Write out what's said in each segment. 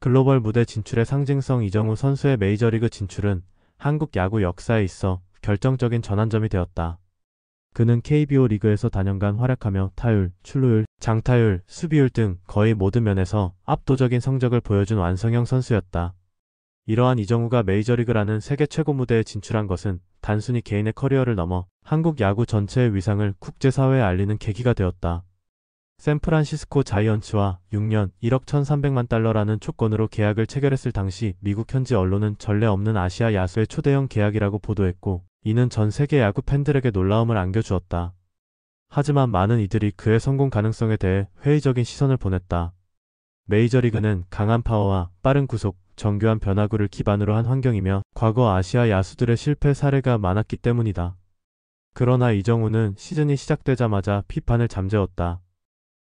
글로벌 무대 진출의 상징성 이정우 선수의 메이저리그 진출은 한국 야구 역사에 있어 결정적인 전환점이 되었다. 그는 KBO 리그에서 단연간 활약하며 타율, 출루율, 장타율, 수비율 등 거의 모든 면에서 압도적인 성적을 보여준 완성형 선수였다. 이러한 이정우가 메이저리그라는 세계 최고 무대에 진출한 것은 단순히 개인의 커리어를 넘어 한국 야구 전체의 위상을 국제사회에 알리는 계기가 되었다. 샌프란시스코 자이언츠와 6년 1억 1,300만 달러라는 조건으로 계약을 체결했을 당시 미국 현지 언론은 전례 없는 아시아 야수의 초대형 계약이라고 보도했고, 이는 전 세계 야구 팬들에게 놀라움을 안겨주었다. 하지만 많은 이들이 그의 성공 가능성에 대해 회의적인 시선을 보냈다. 메이저리그는 강한 파워와 빠른 구속, 정교한 변화구를 기반으로 한 환경이며 과거 아시아 야수들의 실패 사례가 많았기 때문이다. 그러나 이정우는 시즌이 시작되자마자 비판을 잠재웠다.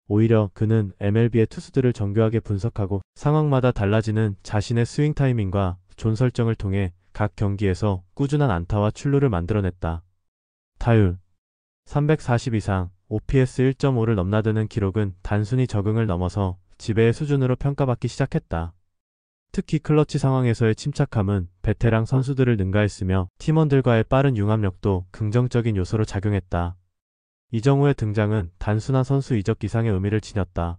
오히려 그는 MLB의 투수들을 정교하게 분석하고 상황마다 달라지는 자신의 스윙 타이밍과 존 설정을 통해 각 경기에서 꾸준한 안타와 출루를 만들어냈다. 타율 340 이상, OPS 1.5를 넘나드는 기록은 단순히 적응을 넘어서 지배의 수준으로 평가받기 시작했다. 특히 클러치 상황에서의 침착함은 베테랑 선수들을 능가했으며 팀원들과의 빠른 융합력도 긍정적인 요소로 작용했다. 이정우의 등장은 단순한 선수 이적 이상의 의미를 지녔다.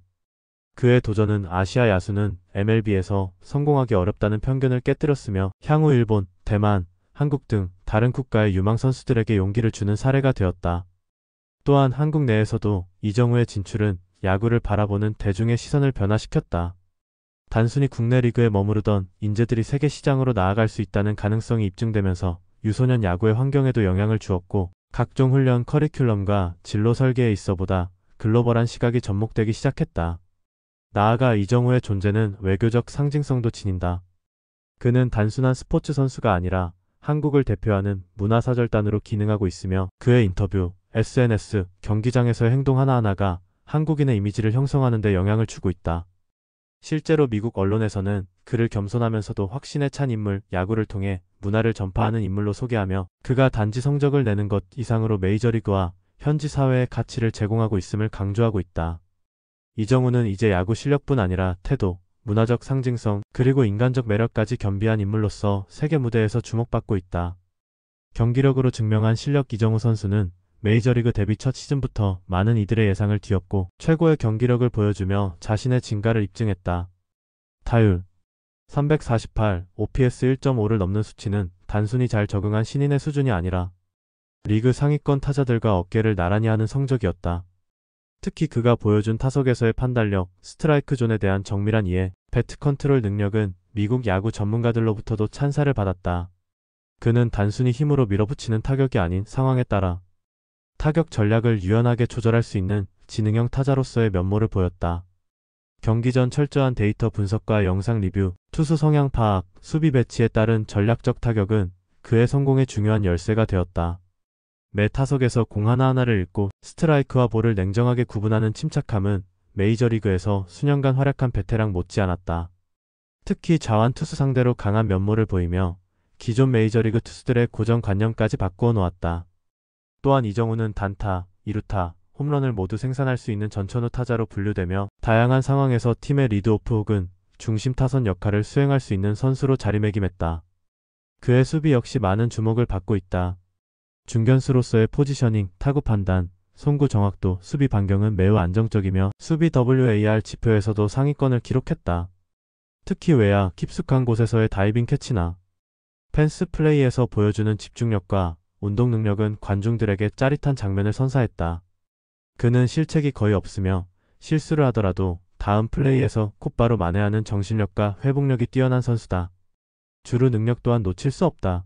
그의 도전은 아시아 야수는 MLB에서 성공하기 어렵다는 편견을 깨뜨렸으며 향후 일본, 대만, 한국 등 다른 국가의 유망 선수들에게 용기를 주는 사례가 되었다. 또한 한국 내에서도 이정우의 진출은 야구를 바라보는 대중의 시선을 변화시켰다. 단순히 국내 리그에 머무르던 인재들이 세계 시장으로 나아갈 수 있다는 가능성이 입증되면서 유소년 야구의 환경에도 영향을 주었고, 각종 훈련 커리큘럼과 진로 설계에 있어보다 글로벌한 시각이 접목되기 시작했다. 나아가 이정우의 존재는 외교적 상징성도 지닌다. 그는 단순한 스포츠 선수가 아니라 한국을 대표하는 문화사절단으로 기능하고 있으며 그의 인터뷰, SNS, 경기장에서의 행동 하나하나가 한국인의 이미지를 형성하는 데 영향을 주고 있다. 실제로 미국 언론에서는 그를 겸손하면서도 확신에 찬 인물, 야구를 통해 문화를 전파하는 인물로 소개하며 그가 단지 성적을 내는 것 이상으로 메이저리그와 현지 사회의 가치를 제공하고 있음을 강조하고 있다. 이정우는 이제 야구 실력뿐 아니라 태도, 문화적 상징성, 그리고 인간적 매력까지 겸비한 인물로서 세계 무대에서 주목받고 있다. 경기력으로 증명한 실력 이정우 선수는 메이저리그 데뷔 첫 시즌부터 많은 이들의 예상을 뒤엎고 최고의 경기력을 보여주며 자신의 진가를 입증했다. 타율 348, OPS 1.5를 넘는 수치는 단순히 잘 적응한 신인의 수준이 아니라 리그 상위권 타자들과 어깨를 나란히 하는 성적이었다. 특히 그가 보여준 타석에서의 판단력, 스트라이크 존에 대한 정밀한 이해, 배트 컨트롤 능력은 미국 야구 전문가들로부터도 찬사를 받았다. 그는 단순히 힘으로 밀어붙이는 타격이 아닌 상황에 따라 타격 전략을 유연하게 조절할 수 있는 지능형 타자로서의 면모를 보였다. 경기 전 철저한 데이터 분석과 영상 리뷰, 투수 성향 파악, 수비 배치에 따른 전략적 타격은 그의 성공의 중요한 열쇠가 되었다. 매 타석에서 공 하나하나를 읽고 스트라이크와 볼을 냉정하게 구분하는 침착함은 메이저리그에서 수년간 활약한 베테랑 못지않았다. 특히 자완 투수 상대로 강한 면모를 보이며 기존 메이저리그 투수들의 고정관념까지 바꾸어 놓았다. 또한 이정우는 단타, 이루타, 홈런을 모두 생산할 수 있는 전천후 타자로 분류되며 다양한 상황에서 팀의 리드오프 혹은 중심 타선 역할을 수행할 수 있는 선수로 자리매김했다. 그의 수비 역시 많은 주목을 받고 있다. 중견수로서의 포지셔닝, 타구 판단, 송구 정확도, 수비 반경은 매우 안정적이며 수비 WAR 지표에서도 상위권을 기록했다. 특히 외야, 깊숙한 곳에서의 다이빙 캐치나 펜스 플레이에서 보여주는 집중력과 운동 능력은 관중들에게 짜릿한 장면을 선사했다. 그는 실책이 거의 없으며 실수를 하더라도 다음 플레이에서 곧바로 만회하는 정신력과 회복력이 뛰어난 선수다. 주루 능력 또한 놓칠 수 없다.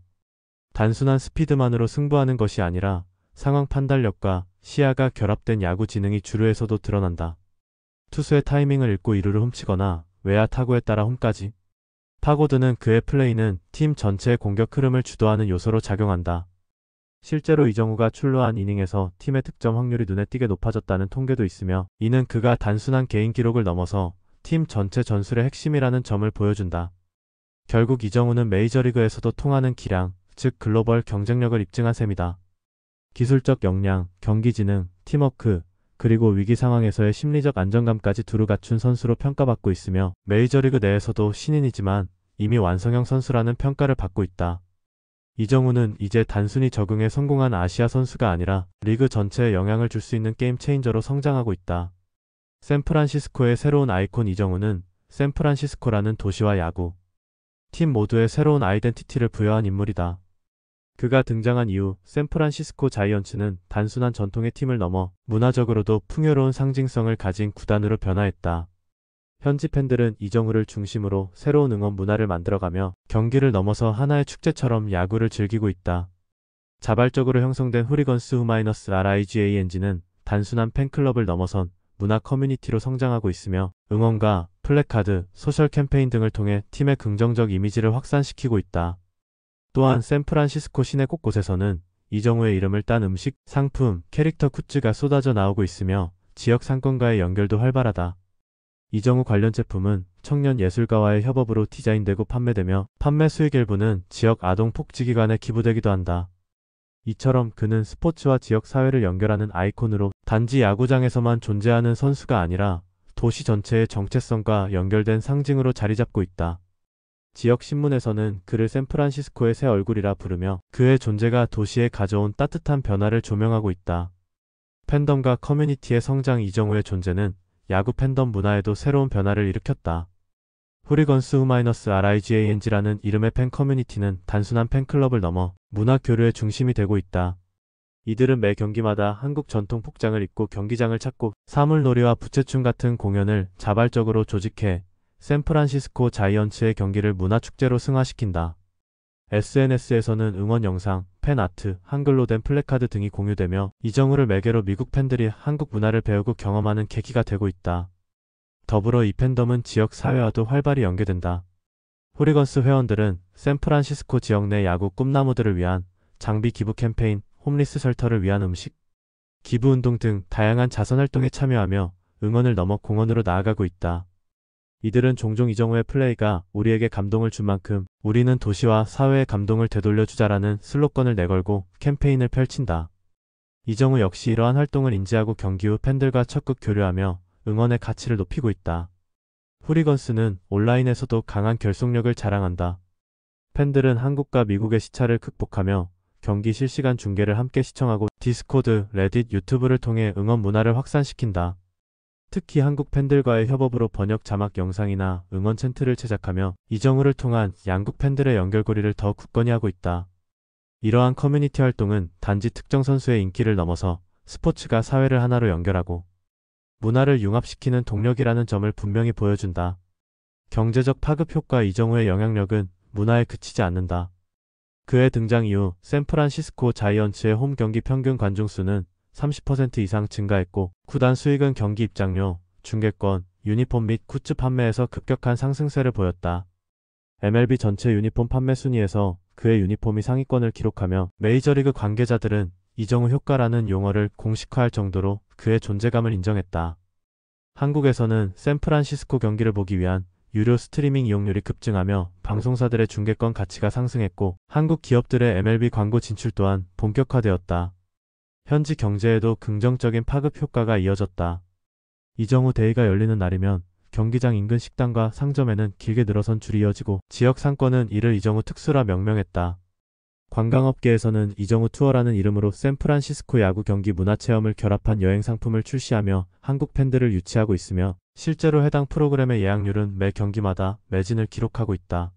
단순한 스피드만으로 승부하는 것이 아니라 상황 판단력과 시야가 결합된 야구 지능이 주루에서도 드러난다. 투수의 타이밍을 읽고 이루를 훔치거나 외야 타구에 따라 홈까지 파고드는 그의 플레이는 팀 전체의 공격 흐름을 주도하는 요소로 작용한다. 실제로 이정우가 출루한 이닝에서 팀의 득점 확률이 눈에 띄게 높아졌다는 통계도 있으며, 이는 그가 단순한 개인 기록을 넘어서 팀 전체 전술의 핵심이라는 점을 보여준다. 결국 이정우는 메이저리그에서도 통하는 기량, 즉 글로벌 경쟁력을 입증한 셈이다. 기술적 역량, 경기 지능, 팀워크, 그리고 위기 상황에서의 심리적 안정감까지 두루 갖춘 선수로 평가받고 있으며 메이저리그 내에서도 신인이지만 이미 완성형 선수라는 평가를 받고 있다. 이정우는 이제 단순히 적응에 성공한 아시아 선수가 아니라 리그 전체에 영향을 줄 수 있는 게임 체인저로 성장하고 있다. 샌프란시스코의 새로운 아이콘 이정우는 샌프란시스코라는 도시와 야구, 팀 모두의 새로운 아이덴티티를 부여한 인물이다. 그가 등장한 이후 샌프란시스코 자이언츠는 단순한 전통의 팀을 넘어 문화적으로도 풍요로운 상징성을 가진 구단으로 변화했다. 현지 팬들은 이정우를 중심으로 새로운 응원 문화를 만들어가며 경기를 넘어서 하나의 축제처럼 야구를 즐기고 있다. 자발적으로 형성된 후리건스 -RIGANG는 단순한 팬클럽을 넘어선 문화 커뮤니티로 성장하고 있으며 응원가, 플래카드, 소셜 캠페인 등을 통해 팀의 긍정적 이미지를 확산시키고 있다. 또한 샌프란시스코 시내 곳곳에서는 이정우의 이름을 딴 음식, 상품, 캐릭터 굿즈가 쏟아져 나오고 있으며 지역 상권과의 연결도 활발하다. 이정우 관련 제품은 청년 예술가와의 협업으로 디자인되고 판매되며 판매 수익 일부는 지역 아동복지기관에 기부되기도 한다. 이처럼 그는 스포츠와 지역 사회를 연결하는 아이콘으로 단지 야구장에서만 존재하는 선수가 아니라 도시 전체의 정체성과 연결된 상징으로 자리잡고 있다. 지역 신문에서는 그를 샌프란시스코의 새 얼굴이라 부르며 그의 존재가 도시에 가져온 따뜻한 변화를 조명하고 있다. 팬덤과 커뮤니티의 성장. 이정우의 존재는 야구 팬덤 문화에도 새로운 변화를 일으켰다. 후리건스 -RIGANG라는 이름의 팬 커뮤니티는 단순한 팬클럽을 넘어 문화 교류의 중심이 되고 있다. 이들은 매 경기마다 한국 전통 복장을 입고 경기장을 찾고 사물놀이와 부채춤 같은 공연을 자발적으로 조직해 샌프란시스코 자이언츠의 경기를 문화축제로 승화시킨다. SNS에서는 응원 영상, 팬아트, 한글로 된 플래카드 등이 공유되며 이정우를 매개로 미국 팬들이 한국 문화를 배우고 경험하는 계기가 되고 있다. 더불어 이 팬덤은 지역 사회와도 활발히 연계된다. 후리건스 회원들은 샌프란시스코 지역 내 야구 꿈나무들을 위한 장비 기부 캠페인, 홈리스 쉘터를 위한 음식, 기부운동 등 다양한 자선활동에 참여하며 응원을 넘어 공헌으로 나아가고 있다. 이들은 종종 이정우의 플레이가 우리에게 감동을 준 만큼 우리는 도시와 사회의 감동을 되돌려주자라는 슬로건을 내걸고 캠페인을 펼친다. 이정우 역시 이러한 활동을 인지하고 경기 후 팬들과 적극 교류하며 응원의 가치를 높이고 있다. 후리건스는 온라인에서도 강한 결속력을 자랑한다. 팬들은 한국과 미국의 시차를 극복하며 경기 실시간 중계를 함께 시청하고 디스코드, 레딧, 유튜브를 통해 응원 문화를 확산시킨다. 특히 한국 팬들과의 협업으로 번역 자막 영상이나 응원 챈트를 제작하며 이정우를 통한 양국 팬들의 연결고리를 더 굳건히 하고 있다. 이러한 커뮤니티 활동은 단지 특정 선수의 인기를 넘어서 스포츠가 사회를 하나로 연결하고 문화를 융합시키는 동력이라는 점을 분명히 보여준다. 경제적 파급 효과. 이정우의 영향력은 문화에 그치지 않는다. 그의 등장 이후 샌프란시스코 자이언츠의 홈 경기 평균 관중 수는 30% 이상 증가했고 구단 수익은 경기 입장료, 중계권, 유니폼 및 굿즈 판매에서 급격한 상승세를 보였다. MLB 전체 유니폼 판매 순위에서 그의 유니폼이 상위권을 기록하며 메이저리그 관계자들은 이정우 효과라는 용어를 공식화할 정도로 그의 존재감을 인정했다. 한국에서는 샌프란시스코 경기를 보기 위한 유료 스트리밍 이용률이 급증하며 방송사들의 중계권 가치가 상승했고 한국 기업들의 MLB 광고 진출 또한 본격화되었다. 현지 경제에도 긍정적인 파급 효과가 이어졌다. 이정우 데이가 열리는 날이면 경기장 인근 식당과 상점에는 길게 늘어선 줄이 이어지고 지역 상권은 이를 이정우 특수라 명명했다. 관광업계에서는 이정우 투어라는 이름으로 샌프란시스코 야구 경기 문화체험을 결합한 여행 상품을 출시하며 한국 팬들을 유치하고 있으며 실제로 해당 프로그램의 예약률은 매 경기마다 매진을 기록하고 있다.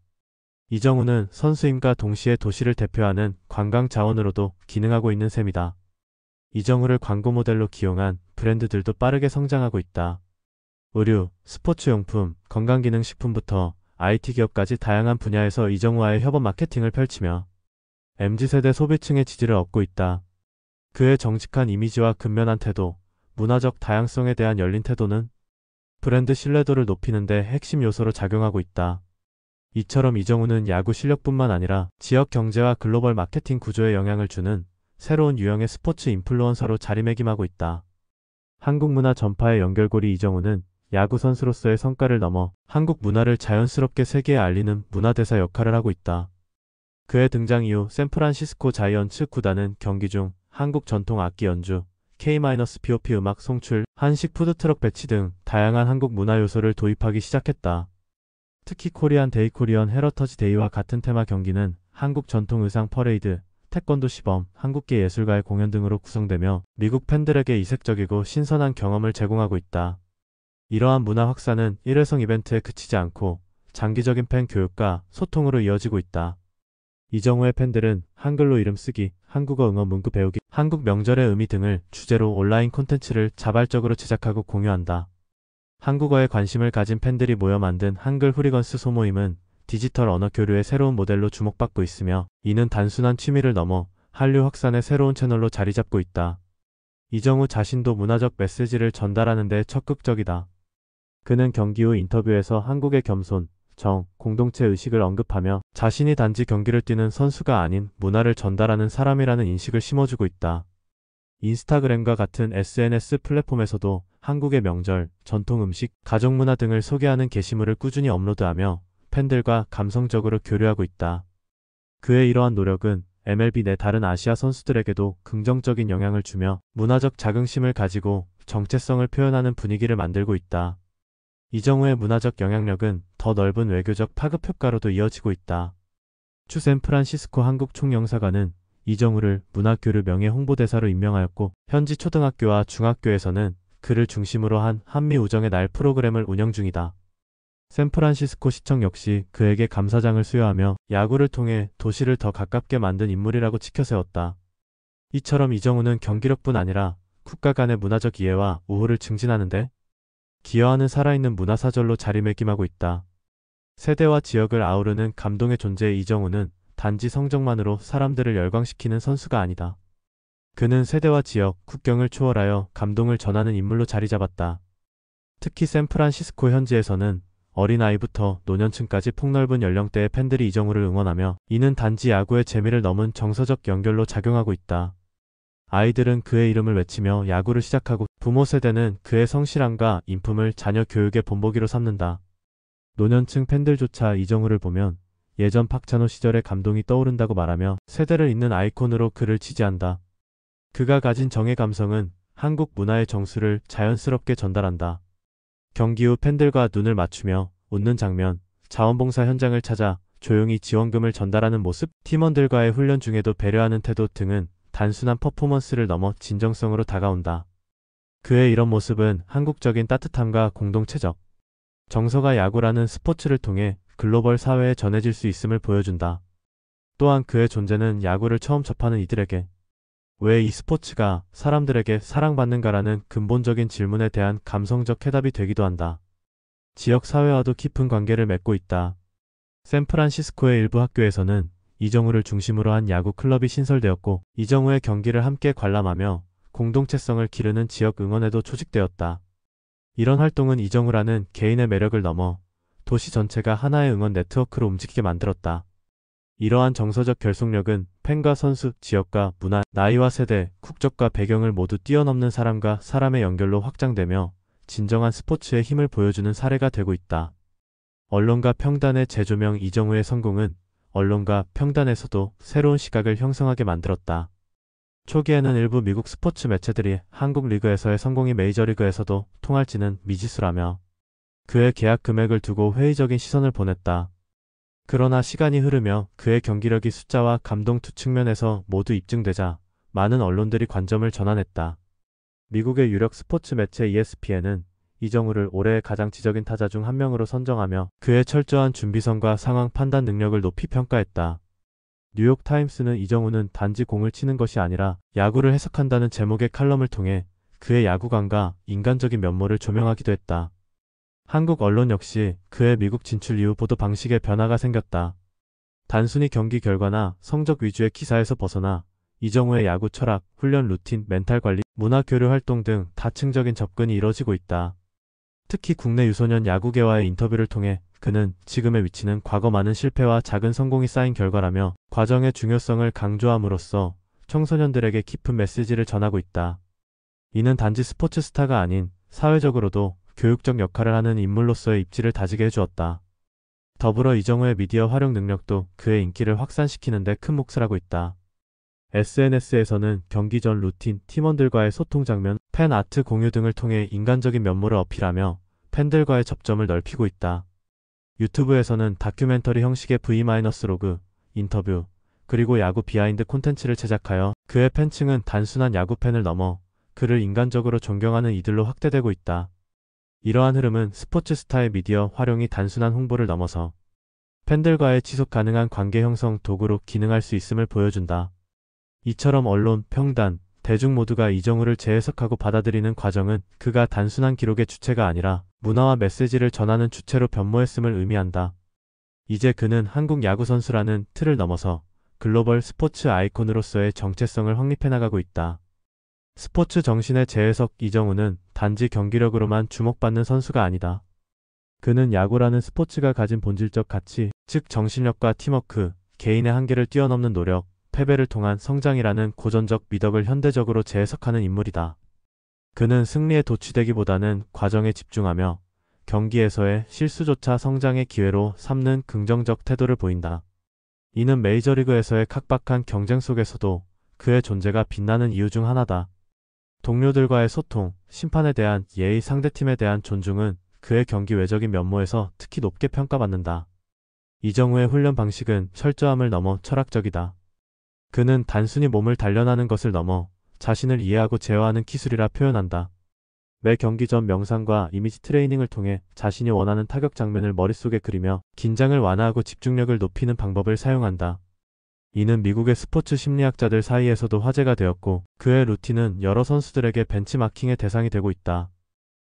이정우는 선수임과 동시에 도시를 대표하는 관광 자원으로도 기능하고 있는 셈이다. 이정우를 광고 모델로 기용한 브랜드들도 빠르게 성장하고 있다. 의류, 스포츠용품, 건강기능식품부터 IT 기업까지 다양한 분야에서 이정우와의 협업 마케팅을 펼치며 MZ세대 소비층의 지지를 얻고 있다. 그의 정직한 이미지와 근면한 태도, 문화적 다양성에 대한 열린 태도는 브랜드 신뢰도를 높이는 데 핵심 요소로 작용하고 있다. 이처럼 이정우는 야구 실력뿐만 아니라 지역 경제와 글로벌 마케팅 구조에 영향을 주는 새로운 유형의 스포츠 인플루언서로 자리매김하고 있다. 한국 문화 전파의 연결고리. 이정우는 야구 선수로서의 성과를 넘어 한국 문화를 자연스럽게 세계에 알리는 문화대사 역할을 하고 있다. 그의 등장 이후 샌프란시스코 자이언츠 구단은 경기 중 한국 전통 악기 연주, K-POP 음악 송출, 한식 푸드트럭 배치 등 다양한 한국 문화 요소를 도입하기 시작했다. 특히 코리안 데이 코리언 헤러터지 데이와 같은 테마 경기는 한국 전통 의상 퍼레이드, 태권도 시범, 한국계 예술가의 공연 등으로 구성되며 미국 팬들에게 이색적이고 신선한 경험을 제공하고 있다. 이러한 문화 확산은 일회성 이벤트에 그치지 않고 장기적인 팬 교육과 소통으로 이어지고 있다. 이정우의 팬들은 한글로 이름 쓰기, 한국어 응원 문구 배우기, 한국 명절의 의미 등을 주제로 온라인 콘텐츠를 자발적으로 제작하고 공유한다. 한국어에 관심을 가진 팬들이 모여 만든 한글 후리건스 소모임은 디지털 언어 교류의 새로운 모델로 주목받고 있으며 이는 단순한 취미를 넘어 한류 확산의 새로운 채널로 자리 잡고 있다. 이정우 자신도 문화적 메시지를 전달하는 데 적극적이다. 그는 경기 후 인터뷰에서 한국의 겸손, 정, 공동체 의식을 언급하며 자신이 단지 경기를 뛰는 선수가 아닌 문화를 전달하는 사람이라는 인식을 심어주고 있다. 인스타그램과 같은 SNS 플랫폼에서도 한국의 명절, 전통 음식, 가족 문화 등을 소개하는 게시물을 꾸준히 업로드하며 팬들과 감성적으로 교류하고 있다. 그의 이러한 노력은 MLB 내 다른 아시아 선수들에게도 긍정적인 영향을 주며 문화적 자긍심을 가지고 정체성을 표현하는 분위기를 만들고 있다. 이정우의 문화적 영향력은 더 넓은 외교적 파급 효과로도 이어지고 있다. 추 샌프란시스코 한국 총영사관은 이정우를 문화교류 명예 홍보대사로 임명하였고 현지 초등학교와 중학교에서는 그를 중심으로 한 한미 우정의 날 프로그램을 운영 중이다. 샌프란시스코 시청 역시 그에게 감사장을 수여하며 야구를 통해 도시를 더 가깝게 만든 인물이라고 치켜세웠다. 이처럼 이정우는 경기력뿐 아니라 국가 간의 문화적 이해와 우호를 증진하는 데 기여하는 살아있는 문화사절로 자리매김하고 있다. 세대와 지역을 아우르는 감동의 존재의 이정우는 단지 성적만으로 사람들을 열광시키는 선수가 아니다. 그는 세대와 지역, 국경을 초월하여 감동을 전하는 인물로 자리 잡았다. 특히 샌프란시스코 현지에서는 어린아이부터 노년층까지 폭넓은 연령대의 팬들이 이정우를 응원하며 이는 단지 야구의 재미를 넘은 정서적 연결로 작용하고 있다. 아이들은 그의 이름을 외치며 야구를 시작하고 부모 세대는 그의 성실함과 인품을 자녀 교육의 본보기로 삼는다. 노년층 팬들조차 이정우를 보면 예전 박찬호 시절의 감동이 떠오른다고 말하며 세대를 잇는 아이콘으로 그를 지지한다. 그가 가진 정의 감성은 한국 문화의 정수를 자연스럽게 전달한다. 경기 후 팬들과 눈을 맞추며 웃는 장면, 자원봉사 현장을 찾아 조용히 지원금을 전달하는 모습, 팀원들과의 훈련 중에도 배려하는 태도 등은 단순한 퍼포먼스를 넘어 진정성으로 다가온다. 그의 이런 모습은 한국적인 따뜻함과 공동체적 정서가 야구라는 스포츠를 통해 글로벌 사회에 전해질 수 있음을 보여준다. 또한 그의 존재는 야구를 처음 접하는 이들에게 왜 이 스포츠가 사람들에게 사랑받는가라는 근본적인 질문에 대한 감성적 해답이 되기도 한다. 지역 사회와도 깊은 관계를 맺고 있다. 샌프란시스코의 일부 학교에서는 이정우를 중심으로 한 야구 클럽이 신설되었고 이정우의 경기를 함께 관람하며 공동체성을 기르는 지역 응원에도 조직되었다. 이런 활동은 이정우라는 개인의 매력을 넘어 도시 전체가 하나의 응원 네트워크로 움직이게 만들었다. 이러한 정서적 결속력은 팬과 선수, 지역과 문화, 나이와 세대, 국적과 배경을 모두 뛰어넘는 사람과 사람의 연결로 확장되며 진정한 스포츠의 힘을 보여주는 사례가 되고 있다. 언론과 평단의 재조명 이정우의 성공은 언론과 평단에서도 새로운 시각을 형성하게 만들었다. 초기에는 일부 미국 스포츠 매체들이 한국 리그에서의 성공이 메이저리그에서도 통할지는 미지수라며 그의 계약 금액을 두고 회의적인 시선을 보냈다. 그러나 시간이 흐르며 그의 경기력이 숫자와 감동 두 측면에서 모두 입증되자 많은 언론들이 관점을 전환했다. 미국의 유력 스포츠 매체 ESPN은 이정우를 올해의 가장 지적인 타자 중 한 명으로 선정하며 그의 철저한 준비성과 상황 판단 능력을 높이 평가했다. 뉴욕타임스는 이정우는 단지 공을 치는 것이 아니라 야구를 해석한다는 제목의 칼럼을 통해 그의 야구감과 인간적인 면모를 조명하기도 했다. 한국 언론 역시 그의 미국 진출 이후 보도 방식에 변화가 생겼다. 단순히 경기 결과나 성적 위주의 기사에서 벗어나 이정우의 야구 철학, 훈련 루틴, 멘탈 관리, 문화 교류 활동 등 다층적인 접근이 이뤄지고 있다. 특히 국내 유소년 야구계와의 인터뷰를 통해 그는 지금의 위치는 과거 많은 실패와 작은 성공이 쌓인 결과라며 과정의 중요성을 강조함으로써 청소년들에게 깊은 메시지를 전하고 있다. 이는 단지 스포츠 스타가 아닌 사회적으로도 교육적 역할을 하는 인물로서의 입지를 다지게 해주었다. 더불어 이정우의 미디어 활용 능력도 그의 인기를 확산시키는 데 큰 몫을 하고 있다. SNS에서는 경기 전 루틴, 팀원들과의 소통 장면, 팬 아트 공유 등을 통해 인간적인 면모를 어필하며 팬들과의 접점을 넓히고 있다. 유튜브에서는 다큐멘터리 형식의 V-로그, 인터뷰, 그리고 야구 비하인드 콘텐츠를 제작하여 그의 팬층은 단순한 야구 팬을 넘어 그를 인간적으로 존경하는 이들로 확대되고 있다. 이러한 흐름은 스포츠 스타의 미디어 활용이 단순한 홍보를 넘어서 팬들과의 지속 가능한 관계 형성 도구로 기능할 수 있음을 보여준다. 이처럼 언론, 평단, 대중 모두가 이정우를 재해석하고 받아들이는 과정은 그가 단순한 기록의 주체가 아니라 문화와 메시지를 전하는 주체로 변모했음을 의미한다. 이제 그는 한국 야구 선수라는 틀을 넘어서 글로벌 스포츠 아이콘으로서의 정체성을 확립해 나가고 있다. 스포츠 정신의 재해석 이정우는 단지 경기력으로만 주목받는 선수가 아니다. 그는 야구라는 스포츠가 가진 본질적 가치, 즉 정신력과 팀워크, 개인의 한계를 뛰어넘는 노력, 패배를 통한 성장이라는 고전적 미덕을 현대적으로 재해석하는 인물이다. 그는 승리에 도취되기보다는 과정에 집중하며 경기에서의 실수조차 성장의 기회로 삼는 긍정적 태도를 보인다. 이는 메이저리그에서의 각박한 경쟁 속에서도 그의 존재가 빛나는 이유 중 하나다. 동료들과의 소통, 심판에 대한 예의, 상대팀에 대한 존중은 그의 경기 외적인 면모에서 특히 높게 평가받는다. 이정우의 훈련 방식은 철저함을 넘어 철학적이다. 그는 단순히 몸을 단련하는 것을 넘어 자신을 이해하고 제어하는 기술이라 표현한다. 매 경기 전 명상과 이미지 트레이닝을 통해 자신이 원하는 타격 장면을 머릿속에 그리며 긴장을 완화하고 집중력을 높이는 방법을 사용한다. 이는 미국의 스포츠 심리학자들 사이에서도 화제가 되었고 그의 루틴은 여러 선수들에게 벤치마킹의 대상이 되고 있다.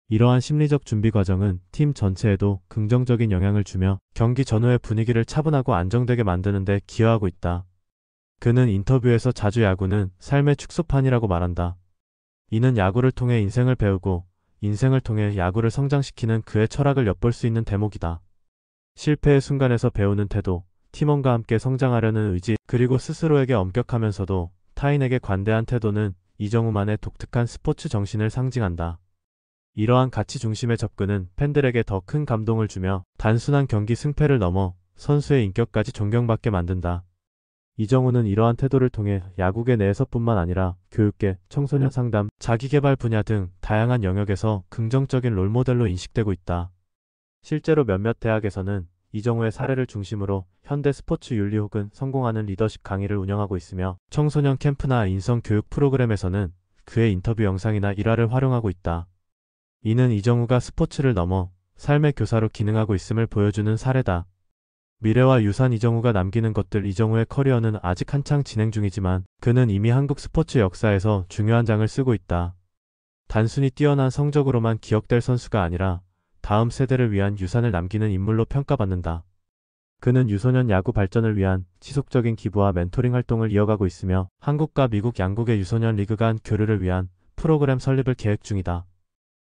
이러한 심리적 준비 과정은 팀 전체에도 긍정적인 영향을 주며 경기 전후의 분위기를 차분하고 안정되게 만드는 데 기여하고 있다. 그는 인터뷰에서 자주 야구는 삶의 축소판이라고 말한다. 이는 야구를 통해 인생을 배우고 인생을 통해 야구를 성장시키는 그의 철학을 엿볼 수 있는 대목이다. 실패의 순간에서 배우는 태도, 팀원과 함께 성장하려는 의지, 그리고 스스로에게 엄격하면서도 타인에게 관대한 태도는 이정우만의 독특한 스포츠 정신을 상징한다. 이러한 가치 중심의 접근은 팬들에게 더 큰 감동을 주며 단순한 경기 승패를 넘어 선수의 인격까지 존경받게 만든다. 이정우는 이러한 태도를 통해 야구계 내에서뿐만 아니라 교육계, 청소년 상담, 자기개발 분야 등 다양한 영역에서 긍정적인 롤모델로 인식되고 있다. 실제로 몇몇 대학에서는 이정우의 사례를 중심으로 현대 스포츠 윤리 혹은 성공하는 리더십 강의를 운영하고 있으며 청소년 캠프나 인성 교육 프로그램에서는 그의 인터뷰 영상이나 일화를 활용하고 있다. 이는 이정우가 스포츠를 넘어 삶의 교사로 기능하고 있음을 보여주는 사례다. 미래와 유산 이정우가 남기는 것들. 이정우의 커리어는 아직 한창 진행 중이지만 그는 이미 한국 스포츠 역사에서 중요한 장을 쓰고 있다. 단순히 뛰어난 성적으로만 기억될 선수가 아니라 다음 세대를 위한 유산을 남기는 인물로 평가받는다. 그는 유소년 야구 발전을 위한 지속적인 기부와 멘토링 활동을 이어가고 있으며 한국과 미국 양국의 유소년 리그 간 교류를 위한 프로그램 설립을 계획 중이다.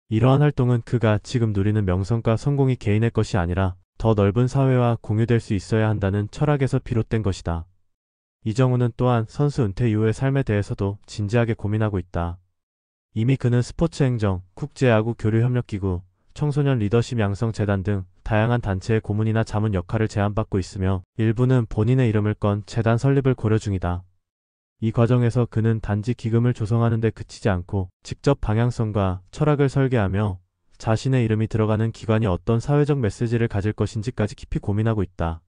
이러한 활동은 그가 지금 누리는 명성과 성공이 개인의 것이 아니라 더 넓은 사회와 공유될 수 있어야 한다는 철학에서 비롯된 것이다. 이정우는 또한 선수 은퇴 이후의 삶에 대해서도 진지하게 고민하고 있다. 이미 그는 스포츠 행정, 국제야구 교류협력기구, 청소년 리더십 양성 재단 등 다양한 단체의 고문이나 자문 역할을 제안받고 있으며 일부는 본인의 이름을 건 재단 설립을 고려 중이다. 이 과정에서 그는 단지 기금을 조성하는 데 그치지 않고 직접 방향성과 철학을 설계하며 자신의 이름이 들어가는 기관이 어떤 사회적 메시지를 가질 것인지까지 깊이 고민하고 있다.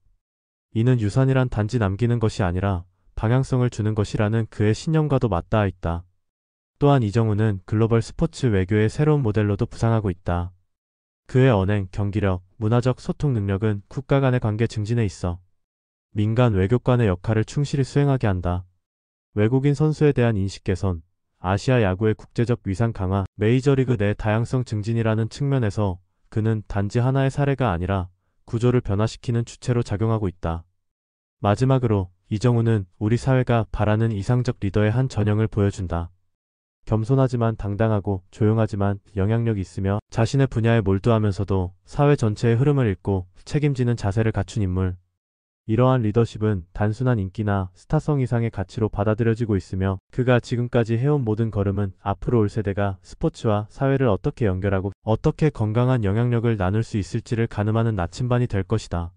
이는 유산이란 단지 남기는 것이 아니라 방향성을 주는 것이라는 그의 신념과도 맞닿아 있다. 또한 이정우는 글로벌 스포츠 외교의 새로운 모델로도 부상하고 있다. 그의 언행, 경기력, 문화적 소통 능력은 국가 간의 관계 증진에 있어 민간 외교관의 역할을 충실히 수행하게 한다. 외국인 선수에 대한 인식 개선, 아시아 야구의 국제적 위상 강화, 메이저리그 내 다양성 증진이라는 측면에서 그는 단지 하나의 사례가 아니라 구조를 변화시키는 주체로 작용하고 있다. 마지막으로 이정우는 우리 사회가 바라는 이상적 리더의 한 전형을 보여준다. 겸손하지만 당당하고 조용하지만 영향력이 있으며 자신의 분야에 몰두하면서도 사회 전체의 흐름을 읽고 책임지는 자세를 갖춘 인물. 이러한 리더십은 단순한 인기나 스타성 이상의 가치로 받아들여지고 있으며 그가 지금까지 해온 모든 걸음은 앞으로 올 세대가 스포츠와 사회를 어떻게 연결하고 어떻게 건강한 영향력을 나눌 수 있을지를 가늠하는 나침반이 될 것이다.